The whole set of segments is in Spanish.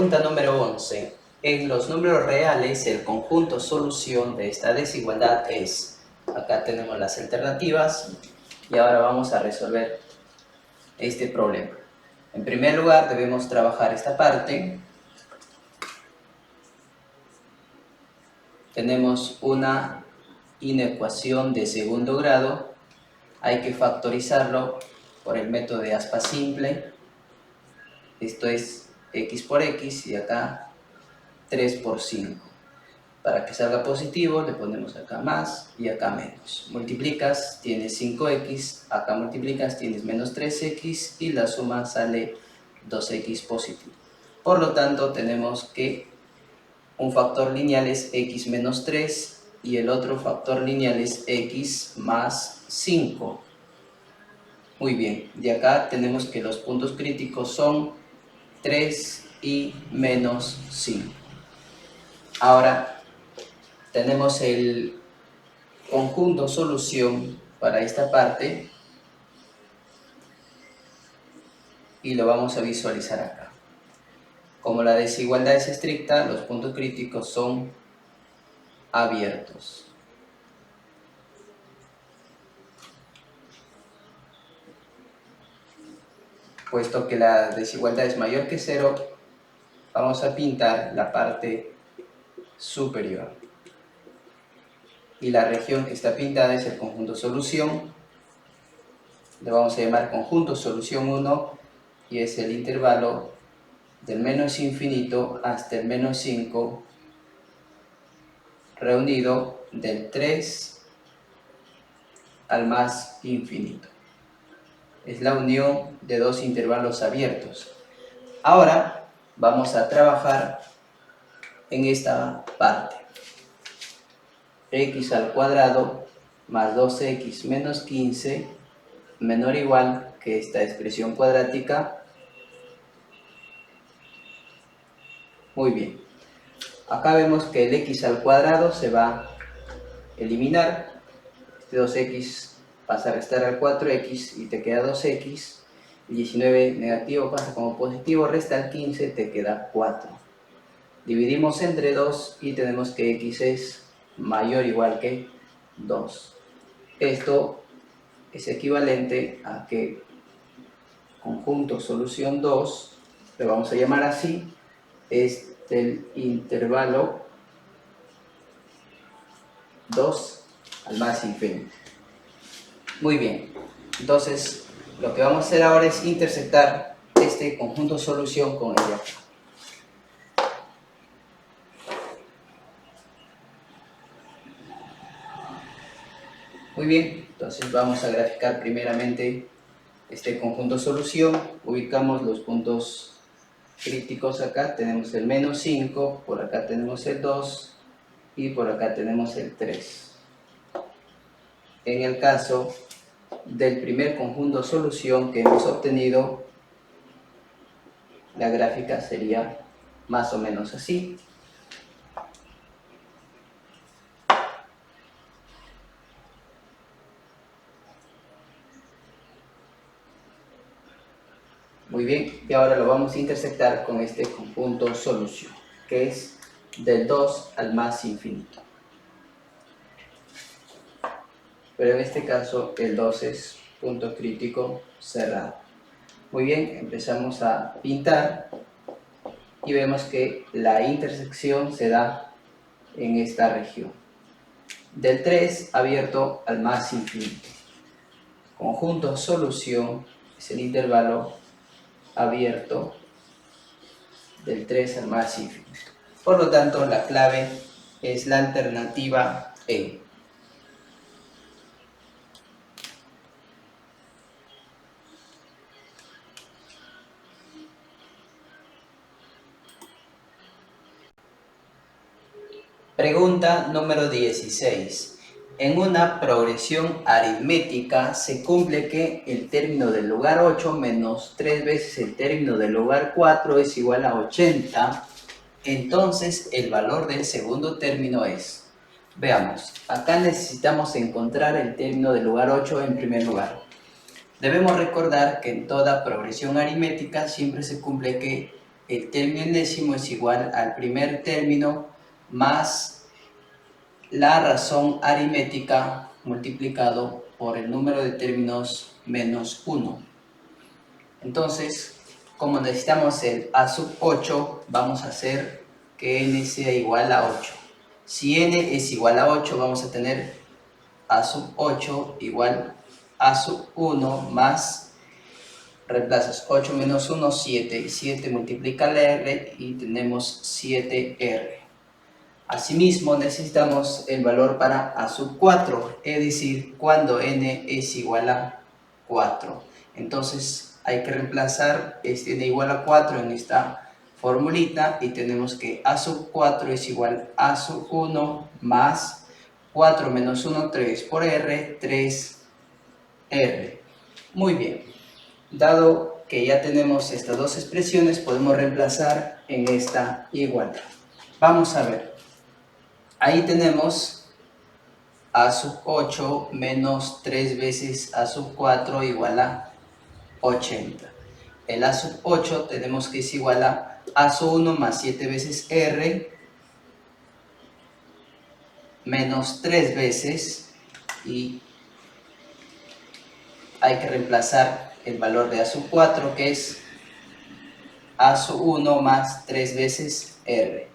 Pregunta número 11. En los números reales, el conjunto solución de esta desigualdad es... Acá tenemos las alternativas y ahora vamos a resolver este problema. En primer lugar, debemos trabajar esta parte. Tenemos una inecuación de segundo grado. Hay que factorizarlo por el método de aspa simple. Esto es x por x y acá 3 por 5. Para que salga positivo le ponemos acá más y acá menos. Multiplicas, tienes 5x, acá multiplicas, tienes menos 3x y la suma sale 2x positivo. Por lo tanto, tenemos que un factor lineal es x menos 3 y el otro factor lineal es x más 5. Muy bien, de acá tenemos que los puntos críticos son 3 y menos 5. Ahora tenemos el conjunto solución para esta parte y lo vamos a visualizar acá. Como la desigualdad es estricta, los puntos críticos son abiertos. Puesto que la desigualdad es mayor que 0, vamos a pintar la parte superior. Y la región que está pintada es el conjunto solución. Le vamos a llamar conjunto solución 1 y es el intervalo del menos infinito hasta el menos 5 reunido del 3 al más infinito. Es la unión de dos intervalos abiertos. Ahora vamos a trabajar en esta parte. X al cuadrado más 2x menos 15 menor o igual que esta expresión cuadrática. Muy bien. Acá vemos que el x al cuadrado se va a eliminar. Este 2x pasa a restar al 4x y te queda 2x. El 19 negativo pasa como positivo, resta el 15, te queda 4. Dividimos entre 2 y tenemos que x es mayor o igual que 2. Esto es equivalente a que conjunto solución 2, lo vamos a llamar así, es del intervalo 2 al más infinito. Muy bien, entonces lo que vamos a hacer ahora es intersectar este conjunto solución con el de acá. Muy bien, entonces vamos a graficar primeramente este conjunto solución. Ubicamos los puntos críticos acá, tenemos el menos 5, por acá tenemos el 2 y por acá tenemos el 3. En el caso del primer conjunto solución que hemos obtenido, la gráfica sería más o menos así. Muy bien, y ahora lo vamos a intersectar con este conjunto solución, que es del 2 al más infinito. Pero en este caso el 2 es punto crítico cerrado. Muy bien, empezamos a pintar y vemos que la intersección se da en esta región. Del 3 abierto al más infinito. Conjunto solución es el intervalo abierto del 3 al más infinito. Por lo tanto, la clave es la alternativa E. Pregunta número 16. En una progresión aritmética se cumple que el término del lugar 8 menos 3 veces el término del lugar 4 es igual a 80. Entonces el valor del segundo término es... Veamos, acá necesitamos encontrar el término del lugar 8 en primer lugar. Debemos recordar que en toda progresión aritmética siempre se cumple que el término enésimo es igual al primer término más la razón aritmética multiplicado por el número de términos menos 1. Entonces, como necesitamos el a sub 8, vamos a hacer que n sea igual a 8. Si n es igual a 8, vamos a tener a sub 8 igual a sub 1 más, reemplazas 8 menos 1, 7, y 7 multiplica la r y tenemos 7r. Asimismo, necesitamos el valor para a sub 4, es decir, cuando n es igual a 4. Entonces, hay que reemplazar este n igual a 4 en esta formulita y tenemos que a sub 4 es igual a sub 1 más 4 menos 1, 3 por r, 3r. Muy bien. Dado que ya tenemos estas dos expresiones, podemos reemplazar en esta igualdad. Vamos a ver. Ahí tenemos a sub 8 menos 3 veces a sub 4 igual a 80. El a sub 8 tenemos que es igual a sub 1 más 7 veces r menos 3 veces, y hay que reemplazar el valor de a sub 4, que es a sub 1 más 3 veces r.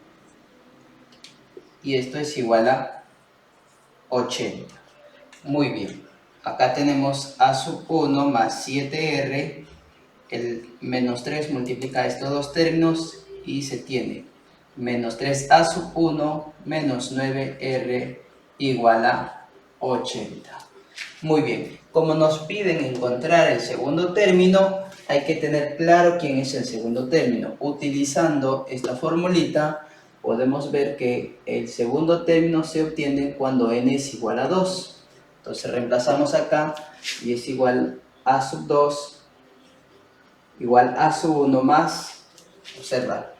Y esto es igual a 80. Muy bien. Acá tenemos a sub 1 más 7r. El menos 3 multiplica estos dos términos y se tiene menos 3a sub 1 menos 9r igual a 80. Muy bien. Como nos piden encontrar el segundo término, hay que tener claro quién es el segundo término. Utilizando esta formulita, podemos ver que el segundo término se obtiene cuando n es igual a 2. Entonces reemplazamos acá y es igual a sub 2 igual a sub 1 más, observa,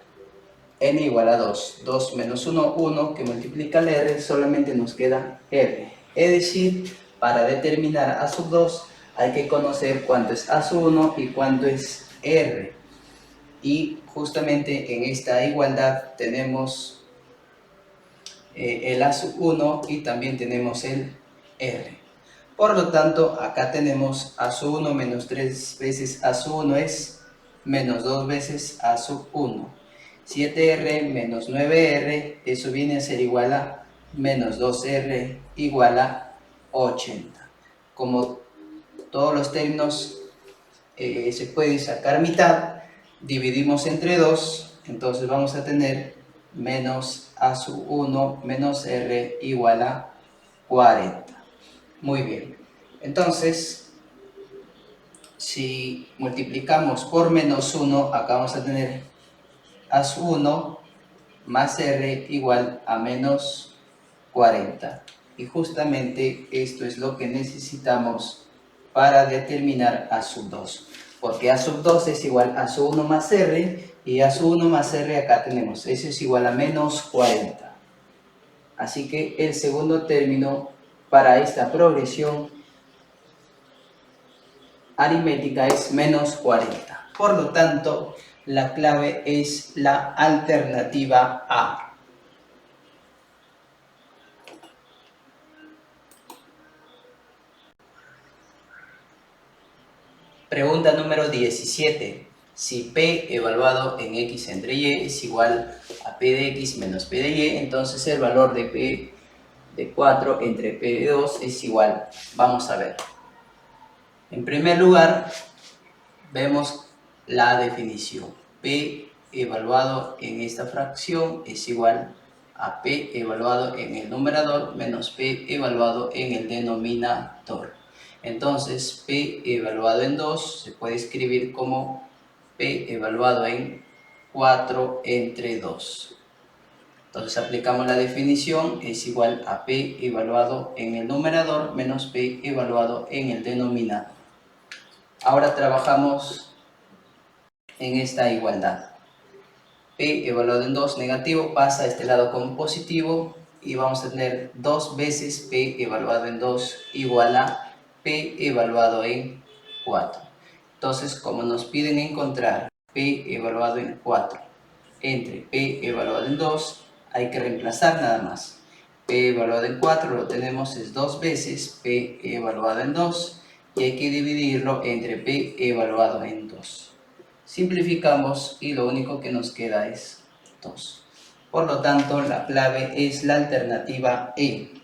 n igual a 2. 2 menos 1, 1, que multiplica la r, solamente nos queda r. Es decir, para determinar a sub 2 hay que conocer cuánto es a sub 1 y cuánto es r. Y justamente en esta igualdad tenemos el a sub 1 y también tenemos el r. Por lo tanto, acá tenemos a sub 1 menos 3 veces a sub 1 es menos 2 veces a sub 1. 7r menos 9r, eso viene a ser igual a menos 2r igual a 80. Como todos los términos se pueden sacar mitad, dividimos entre 2, entonces vamos a tener menos a sub 1 menos r igual a 40. Muy bien, entonces si multiplicamos por menos 1, acá vamos a tener a sub 1 más r igual a menos 40. Y justamente esto es lo que necesitamos para determinar a sub 2. Porque a sub 2 es igual a sub 1 más r, y a sub 1 más r acá tenemos, eso es igual a menos 40. Así que el segundo término para esta progresión aritmética es menos 40. Por lo tanto, la clave es la alternativa A. Pregunta número 17. Si P evaluado en X entre Y es igual a P de X menos P de Y, entonces el valor de P de 4 entre P de 2 es igual. Vamos a ver. En primer lugar, vemos la definición. P evaluado en esta fracción es igual a P evaluado en el numerador menos P evaluado en el denominador. Entonces, P evaluado en 2 se puede escribir como P evaluado en 4 entre 2. Entonces aplicamos la definición, es igual a P evaluado en el numerador menos P evaluado en el denominador. Ahora trabajamos en esta igualdad. P evaluado en 2 negativo pasa a este lado como positivo y vamos a tener 2 veces P evaluado en 2 igual a P evaluado en 4. Entonces, como nos piden encontrar P evaluado en 4 entre P evaluado en 2, hay que reemplazar nada más. P evaluado en 4 lo tenemos es 2 veces P evaluado en 2 y hay que dividirlo entre P evaluado en 2. Simplificamos y lo único que nos queda es 2. Por lo tanto, la clave es la alternativa E.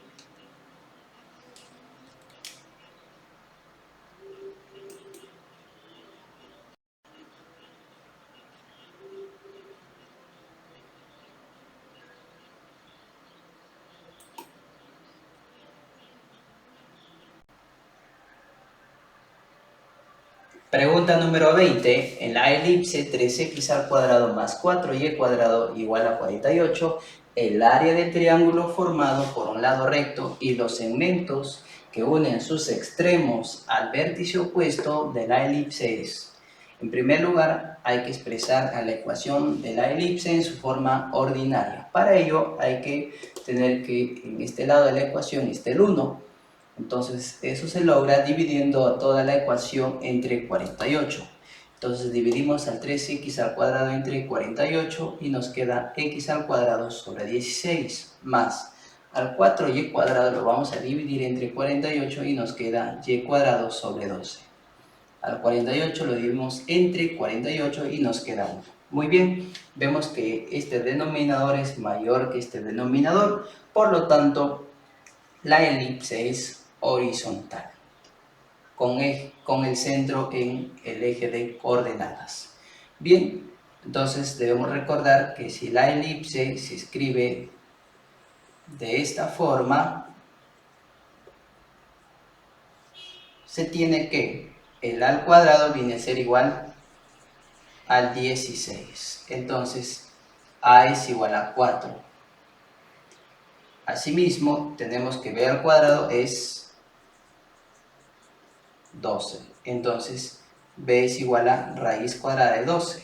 Pregunta número 20. En la elipse 3x al cuadrado más 4y cuadrado igual a 48, el área del triángulo formado por un lado recto y los segmentos que unen sus extremos al vértice opuesto de la elipse es. En primer lugar, hay que expresar a la ecuación de la elipse en su forma ordinaria. Para ello, hay que tener que en este lado de la ecuación esté el 1. Entonces, eso se logra dividiendo toda la ecuación entre 48. Entonces, dividimos al 3x al cuadrado entre 48 y nos queda x al cuadrado sobre 16 más al 4y cuadrado lo vamos a dividir entre 48 y nos queda y cuadrado sobre 12. Al 48 lo dividimos entre 48 y nos queda 1. Muy bien, vemos que este denominador es mayor que este denominador, por lo tanto, la elipse es horizontal, con el centro en el eje de coordenadas. Bien, entonces debemos recordar que si la elipse se escribe de esta forma, se tiene que el a al cuadrado viene a ser igual al 16. Entonces, a es igual a 4. Asimismo, tenemos que b al cuadrado es 12. Entonces, b es igual a raíz cuadrada de 12.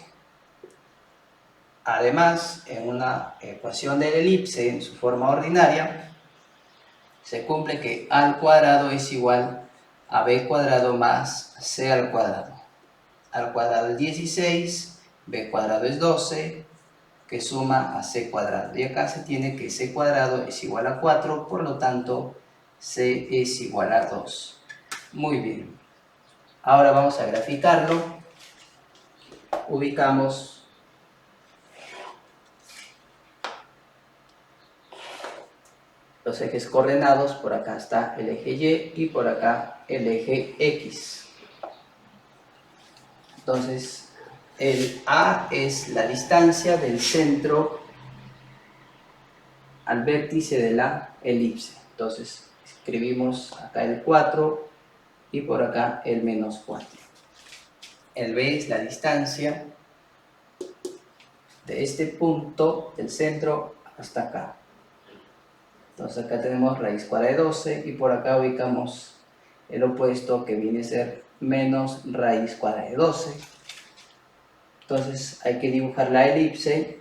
Además, en una ecuación de la elipse en su forma ordinaria, se cumple que a al cuadrado es igual a b cuadrado más c al cuadrado. A al cuadrado es 16, b cuadrado es 12, que suma a c cuadrado. Y acá se tiene que c cuadrado es igual a 4, por lo tanto, c es igual a 2. Muy bien. Ahora vamos a graficarlo. Ubicamos los ejes coordenados, por acá está el eje Y y por acá el eje X. Entonces, el A es la distancia del centro al vértice de la elipse. Entonces, escribimos acá el 4 y por acá el menos 4. El B es la distancia de este punto del centro hasta acá. Entonces acá tenemos raíz cuadrada de 12 y por acá ubicamos el opuesto que viene a ser menos raíz cuadrada de 12. Entonces hay que dibujar la elipse.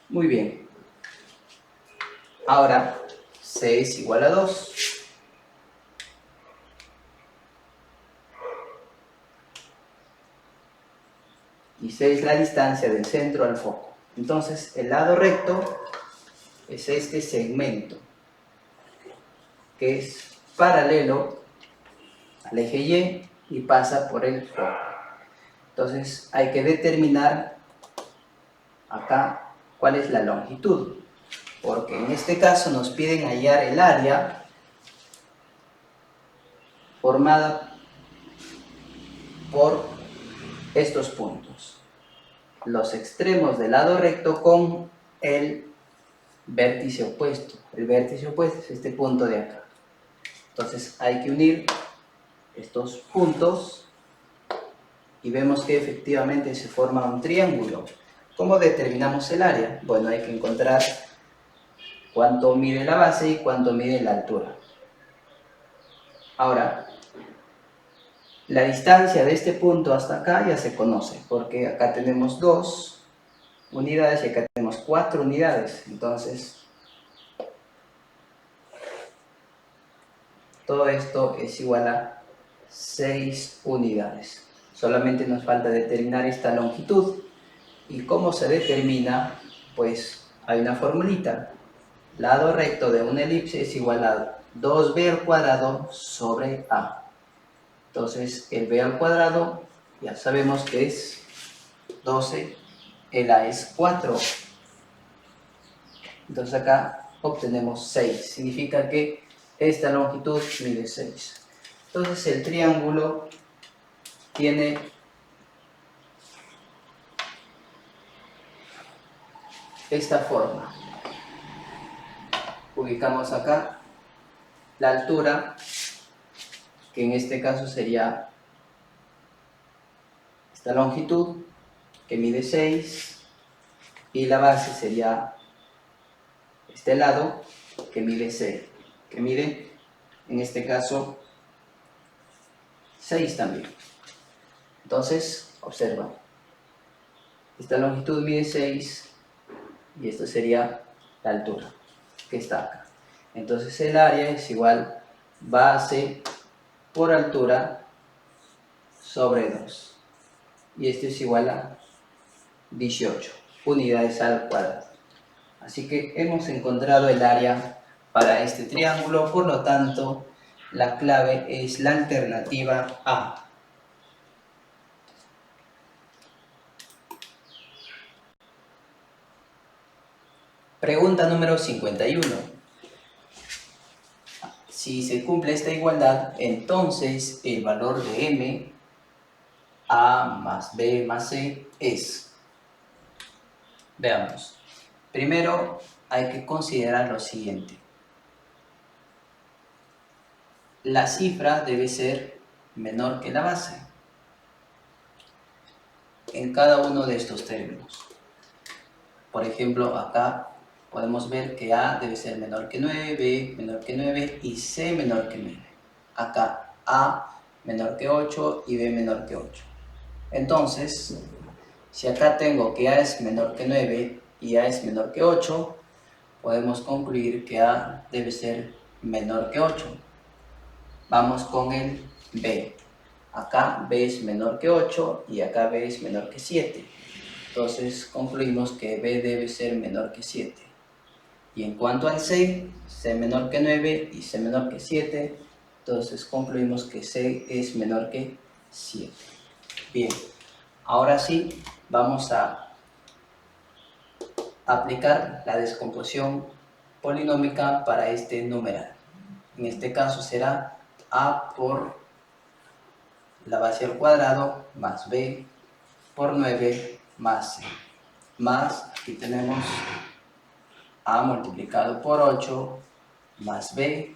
Muy bien. Ahora c es igual a 2. Y c es la distancia del centro al foco. Entonces el lado recto es este segmento que es paralelo al eje Y pasa por el foco. Entonces hay que determinar acá cuál es la longitud, porque en este caso nos piden hallar el área formada por estos puntos, los extremos del lado recto con el vértice opuesto. El vértice opuesto es este punto de acá. Entonces hay que unir estos puntos y vemos que efectivamente se forma un triángulo. ¿Cómo determinamos el área? Bueno, hay que encontrar cuánto mide la base y cuánto mide la altura. Ahora, la distancia de este punto hasta acá ya se conoce, porque acá tenemos 2 unidades y acá tenemos 4 unidades. Entonces, todo esto es igual a 6 unidades. Solamente nos falta determinar esta longitud. ¿Y cómo se determina? Pues hay una formulita. Lado recto de una elipse es igual a 2b al cuadrado sobre a. Entonces el b al cuadrado ya sabemos que es 12, el a es 4. Entonces acá obtenemos 6. Significa que esta longitud mide 6. Entonces el triángulo tiene esta forma. Ubicamos acá la altura, que en este caso sería esta longitud, que mide 6, y la base sería este lado, que mide 6, que mide, en este caso, 6 también. Entonces, observa, esta longitud mide 6, y esto sería la altura, que está acá. Entonces el área es igual base por altura sobre 2. Y esto es igual a 18 unidades al cuadrado. Así que hemos encontrado el área para este triángulo, por lo tanto, la clave es la alternativa A. Pregunta número 51. Si se cumple esta igualdad, entonces el valor de m, a más b más c es. Veamos. Primero hay que considerar lo siguiente. La cifra debe ser menor que la base en cada uno de estos términos. Por ejemplo, acá podemos ver que A debe ser menor que 9, B menor que 9 y C menor que 9. Acá A menor que 8 y B menor que 8. Entonces, si acá tengo que A es menor que 9 y A es menor que 8, podemos concluir que A debe ser menor que 8. Vamos con el B. Acá B es menor que 8 y acá B es menor que 7. Entonces concluimos que B debe ser menor que 7. Y en cuanto al C, C menor que 9 y C menor que 7, entonces concluimos que C es menor que 7. Bien, ahora sí vamos a aplicar la descomposición polinómica para este numeral. En este caso será A por la base al cuadrado más B por 9 más C. Más, aquí tenemos A multiplicado por 8 más B.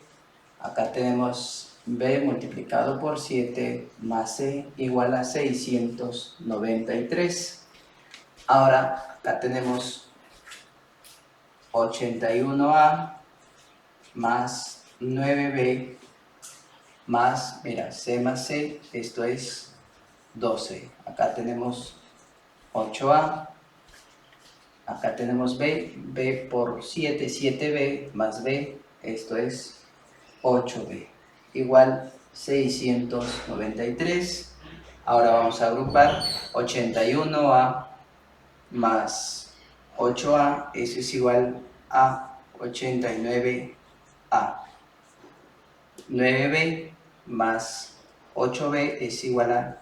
Acá tenemos B multiplicado por 7 más C igual a 693. Ahora acá tenemos 81A más 9B más, mira, C más C, esto es 12. Acá tenemos 8A. Acá tenemos B, B por 7, 7B más B, esto es 8B, igual 693. Ahora vamos a agrupar 81A más 8A, eso es igual a 89A. 9B más 8B es igual a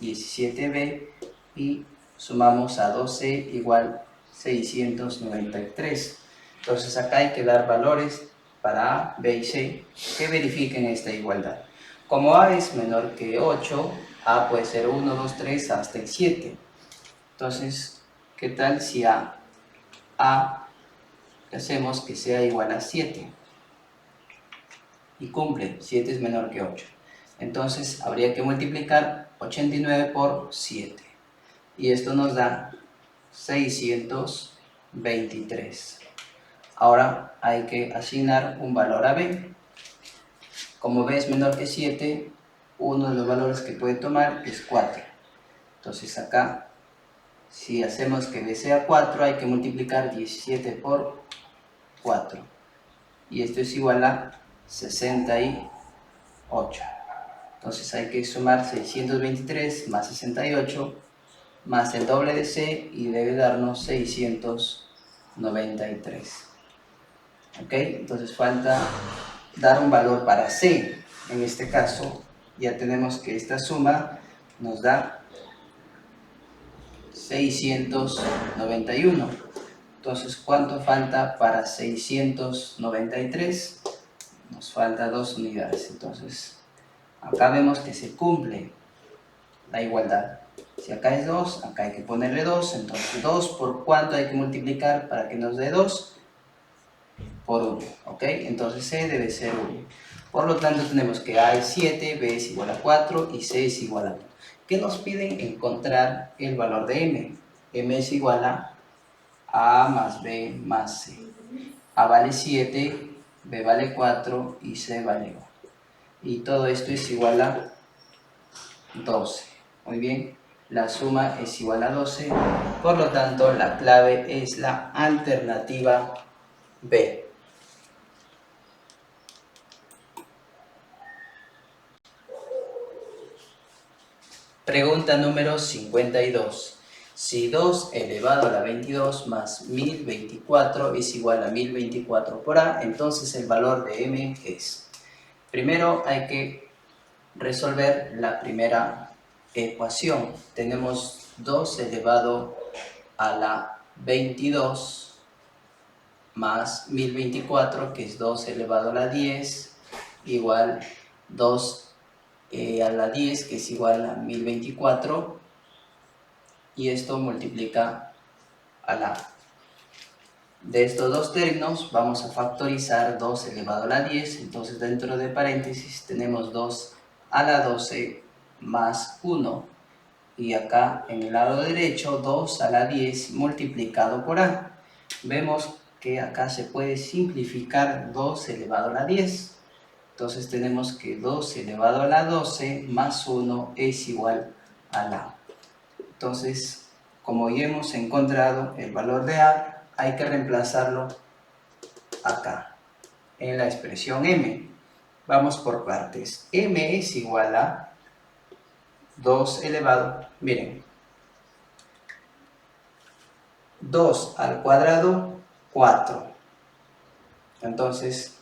17B y sumamos a 12 igual 693. Entonces acá hay que dar valores para A, B y C que verifiquen esta igualdad. Como A es menor que 8, A puede ser 1, 2, 3 hasta el 7. Entonces, ¿qué tal si A hacemos que sea igual a 7? Y cumple, 7 es menor que 8. Entonces habría que multiplicar 89 por 7. Y esto nos da 623. Ahora hay que asignar un valor a B. Como B es menor que 7, uno de los valores que puede tomar es 4. Entonces acá, si hacemos que B sea 4, hay que multiplicar 17 por 4. Y esto es igual a 68. Entonces hay que sumar 623 más 68 más el doble de c y debe darnos 693. ¿Ok? Entonces falta dar un valor para c. En este caso ya tenemos que esta suma nos da 691. Entonces, ¿cuánto falta para 693? Nos falta 2 unidades. Entonces, acá vemos que se cumple la igualdad. Si acá es 2, acá hay que ponerle 2. Entonces, 2 por cuánto hay que multiplicar para que nos dé 2? Por 1. ¿Ok? Entonces, C debe ser 1. Por lo tanto, tenemos que A es 7, B es igual a 4 y C es igual a 1. ¿Qué nos piden? Encontrar el valor de M. M es igual a más B más C. A vale 7, B vale 4 y C vale 1. Y todo esto es igual a 12. Muy bien, la suma es igual a 12. Por lo tanto, la clave es la alternativa B. Pregunta número 52. Si 2 elevado a la 22 más 1024 es igual a 1024 por A, entonces el valor de M es. Primero hay que resolver la primera ecuación. Tenemos 2 elevado a la 22 más 1024, que es 2 elevado a la 10, igual 2 a la 10, que es igual a 1024, y esto multiplica a la A. De estos dos términos vamos a factorizar 2 elevado a la 10, entonces dentro de paréntesis tenemos 2 a la 12 más 1, y acá en el lado derecho 2 a la 10 multiplicado por A. Vemos que acá se puede simplificar 2 elevado a la 10, entonces tenemos que 2 elevado a la 12 más 1 es igual a la. Entonces, como ya hemos encontrado el valor de A, hay que reemplazarlo acá, en la expresión M. Vamos por partes. M es igual a 2 elevado, miren, 2 al cuadrado, 4. Entonces,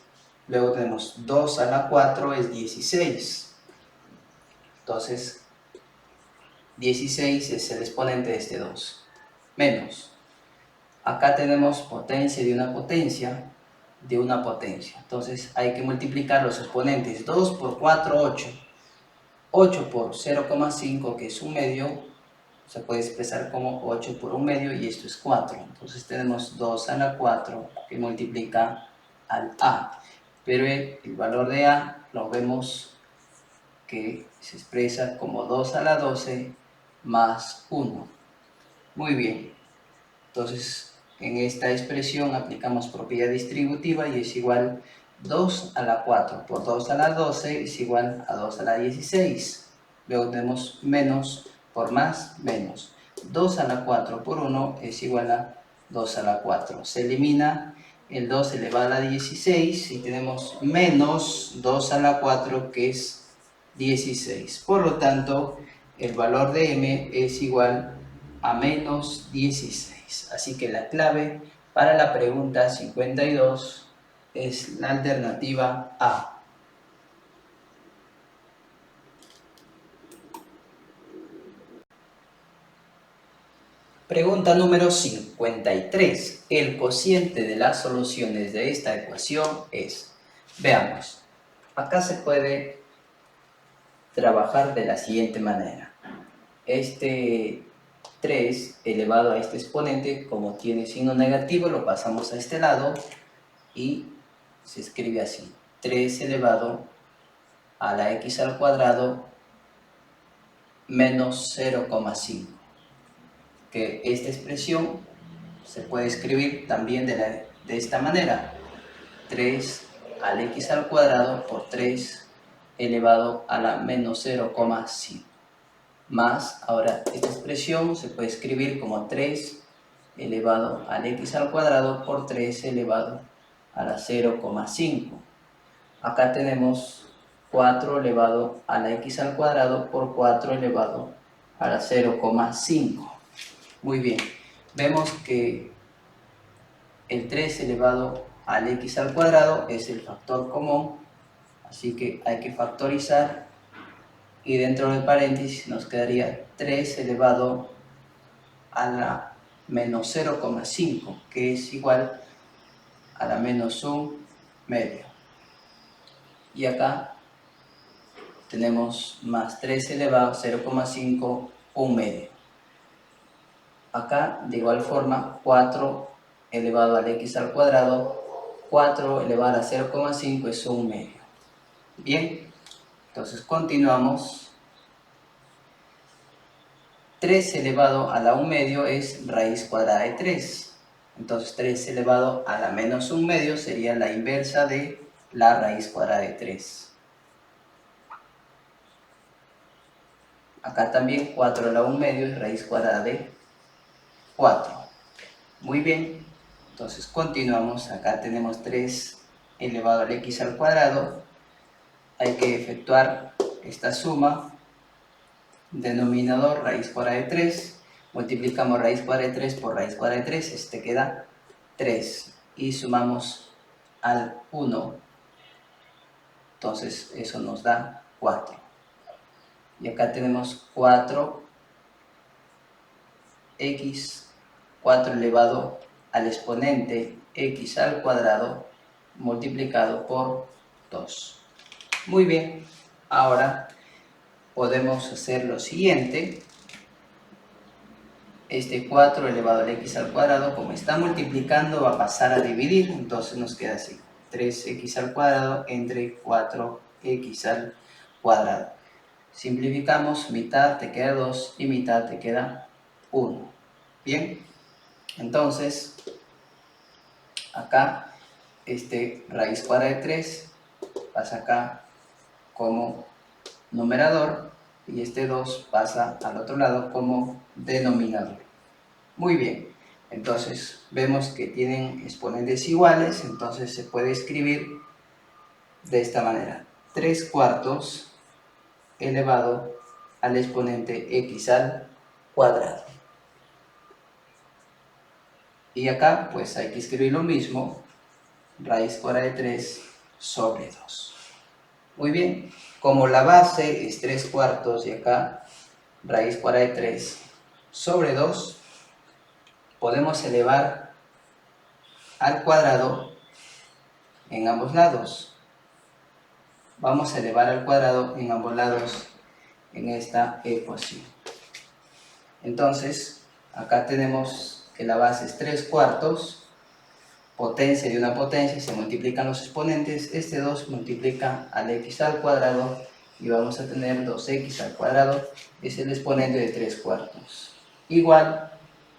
luego tenemos 2 a la 4 es 16. Entonces, 16 es el exponente de este 2. Menos. Acá tenemos potencia de una potencia de una potencia. Entonces, hay que multiplicar los exponentes. 2 por 4, 8. 8 por 0,5, que es un medio, se puede expresar como 8 por un medio, y esto es 4. Entonces tenemos 2 a la 4 que multiplica al A. Pero el valor de A lo vemos que se expresa como 2 a la 12 más 1. Muy bien. Entonces, en esta expresión aplicamos propiedad distributiva y es igual 2 a la 4 por 2 a la 12 es igual a 2 a la 16. Luego tenemos menos por más, menos. 2 a la 4 por 1 es igual a 2 a la 4. Se elimina el 2 elevado a la 16 y tenemos menos 2 a la 4, que es 16. Por lo tanto, el valor de M es igual a menos 16. Así que la clave para la pregunta 52 es la alternativa A. Pregunta número 53. El cociente de las soluciones de esta ecuación es. Veamos. Acá se puede trabajar de la siguiente manera. Este 3 elevado a este exponente, como tiene signo negativo, lo pasamos a este lado y se escribe así: 3 elevado a la x al cuadrado menos 0,5. Que esta expresión se puede escribir también de esta manera: 3 al x al cuadrado por 3 elevado a la menos 0,5. Más, ahora esta expresión se puede escribir como 3 elevado al x al cuadrado por 3 elevado a la 0,5. Acá tenemos 4 elevado a la x al cuadrado por 4 elevado a la 0,5. Muy bien, vemos que el 3 elevado al x al cuadrado es el factor común, así que hay que factorizar y dentro del paréntesis nos quedaría 3 elevado a la menos 0,5, que es igual a la menos 1/2. Y acá tenemos más 3 elevado a 0,5, 1/2. Acá de igual forma 4 elevado al x al cuadrado, 4 elevado a 0,5 es 1/2. Bien, entonces continuamos. 3 elevado a la 1/2 es raíz cuadrada de 3. Entonces 3 elevado a la menos 1/2 sería la inversa de la raíz cuadrada de 3. Acá también 4 a la 1/2 es raíz cuadrada de 4. Muy bien, entonces continuamos. Acá tenemos 3 elevado al x al cuadrado. Hay que efectuar esta suma. Denominador raíz cuadrada de 3. Multiplicamos raíz cuadrada de 3 por raíz cuadrada de 3. Este queda 3. Y sumamos al 1. Entonces eso nos da 4. Y acá tenemos 4x, 4 elevado al exponente x al cuadrado multiplicado por 2. Muy bien, ahora podemos hacer lo siguiente. Este 4 elevado al x al cuadrado, como está multiplicando, va a pasar a dividir, entonces nos queda así: 3x al cuadrado entre 4x al cuadrado. Simplificamos, mitad te queda 2 y mitad te queda 1. Bien, entonces acá este raíz cuadrada de 3 pasa acá como numerador y este 2 pasa al otro lado como denominador. Muy bien, entonces vemos que tienen exponentes iguales, entonces se puede escribir de esta manera: 3/4 elevado al exponente x al cuadrado. Y acá pues hay que escribir lo mismo, raíz cuadrada de 3 sobre 2. Muy bien, como la base es 3/4 y acá raíz cuadrada de 3 sobre 2, podemos elevar al cuadrado en ambos lados. Vamos a elevar al cuadrado en ambos lados en esta ecuación. Entonces, acá tenemos que la base es 3/4, potencia de una potencia, se multiplican los exponentes, este 2 multiplica al x al cuadrado y vamos a tener 2x al cuadrado, es el exponente de 3/4. Igual,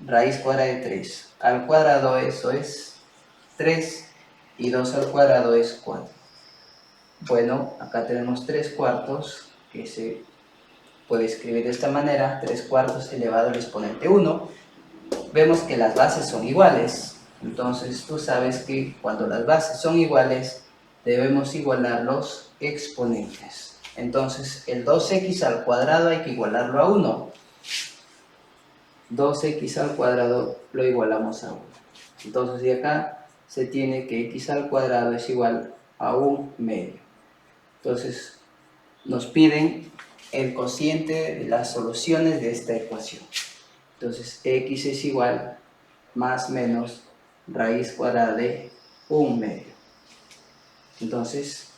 raíz cuadrada de 3 al cuadrado, eso es 3, y 2 al cuadrado es 4. Bueno, acá tenemos 3/4, que se puede escribir de esta manera: 3/4 elevado al exponente 1. Vemos que las bases son iguales, entonces tú sabes que cuando las bases son iguales debemos igualar los exponentes. Entonces el 2x al cuadrado hay que igualarlo a 1. 2x al cuadrado lo igualamos a 1. Entonces de acá se tiene que x al cuadrado es igual a 1/2. Entonces nos piden el cociente de las soluciones de esta ecuación. Entonces x es igual más menos raíz cuadrada de 1/2. Entonces,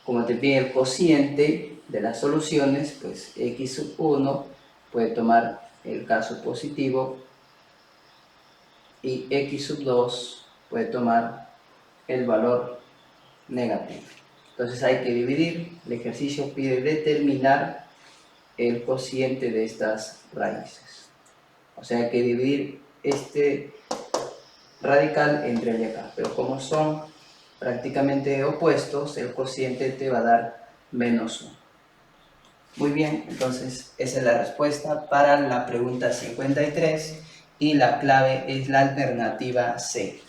como te pide el cociente de las soluciones, pues x sub 1 puede tomar el caso positivo y x sub 2 puede tomar el valor negativo. Entonces hay que dividir. El ejercicio pide determinar el cociente de estas raíces. O sea, hay que dividir este radical entre el de acá. Pero como son prácticamente opuestos, el cociente te va a dar menos 1. Muy bien, entonces esa es la respuesta para la pregunta 53 y la clave es la alternativa C.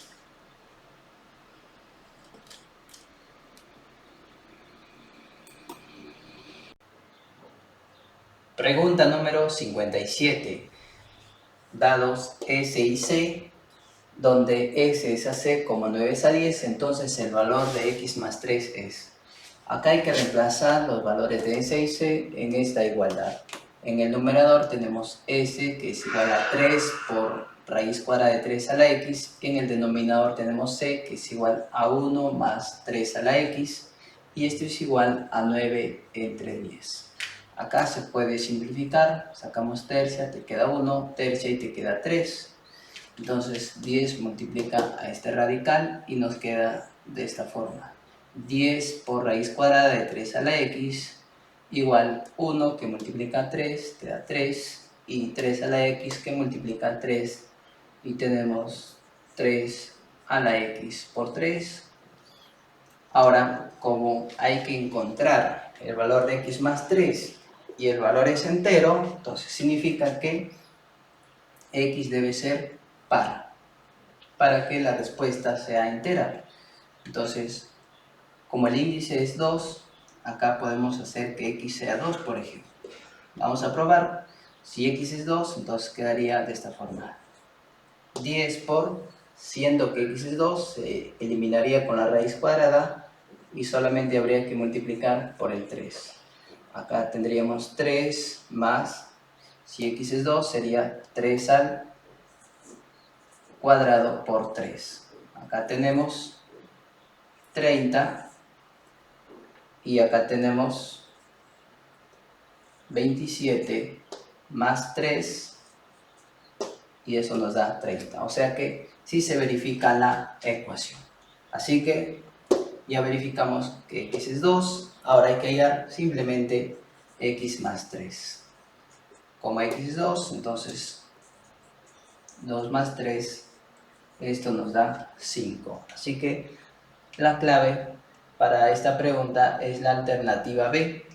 Pregunta número 57. Dados S y C, donde S es a C como 9 es a 10, entonces el valor de x más 3 es. Acá hay que reemplazar los valores de S y C en esta igualdad. En el numerador tenemos S, que es igual a 3 por raíz cuadrada de 3 a la x. En el denominador tenemos C, que es igual a 1 más 3 a la x. Y esto es igual a 9 entre 10. Acá se puede simplificar, sacamos tercia, te queda 1, tercia y te queda 3. Entonces 10 multiplica a este radical y nos queda de esta forma. 10 por raíz cuadrada de 3 a la x igual 1 que multiplica 3, te da 3, y 3 a la x que multiplica 3, y tenemos 3 a la x por 3. Ahora, como hay que encontrar el valor de x más 3 y el valor es entero, entonces significa que x debe ser par, para que la respuesta sea entera. Entonces, como el índice es 2, acá podemos hacer que x sea 2, por ejemplo. Vamos a probar. Si x es 2, entonces quedaría de esta forma. 10 por, siendo que x es 2, se eliminaría con la raíz cuadrada y solamente habría que multiplicar por el 3. Acá tendríamos 3 más, si x es 2, sería 3 al cuadrado por 3. Acá tenemos 30 y acá tenemos 27 más 3 y eso nos da 30. O sea que sí se verifica la ecuación. Así que ya verificamos que x es 2, ahora hay que hallar simplemente x más 3. Como x es 2, entonces 2 más 3, esto nos da 5. Así que la clave para esta pregunta es la alternativa B.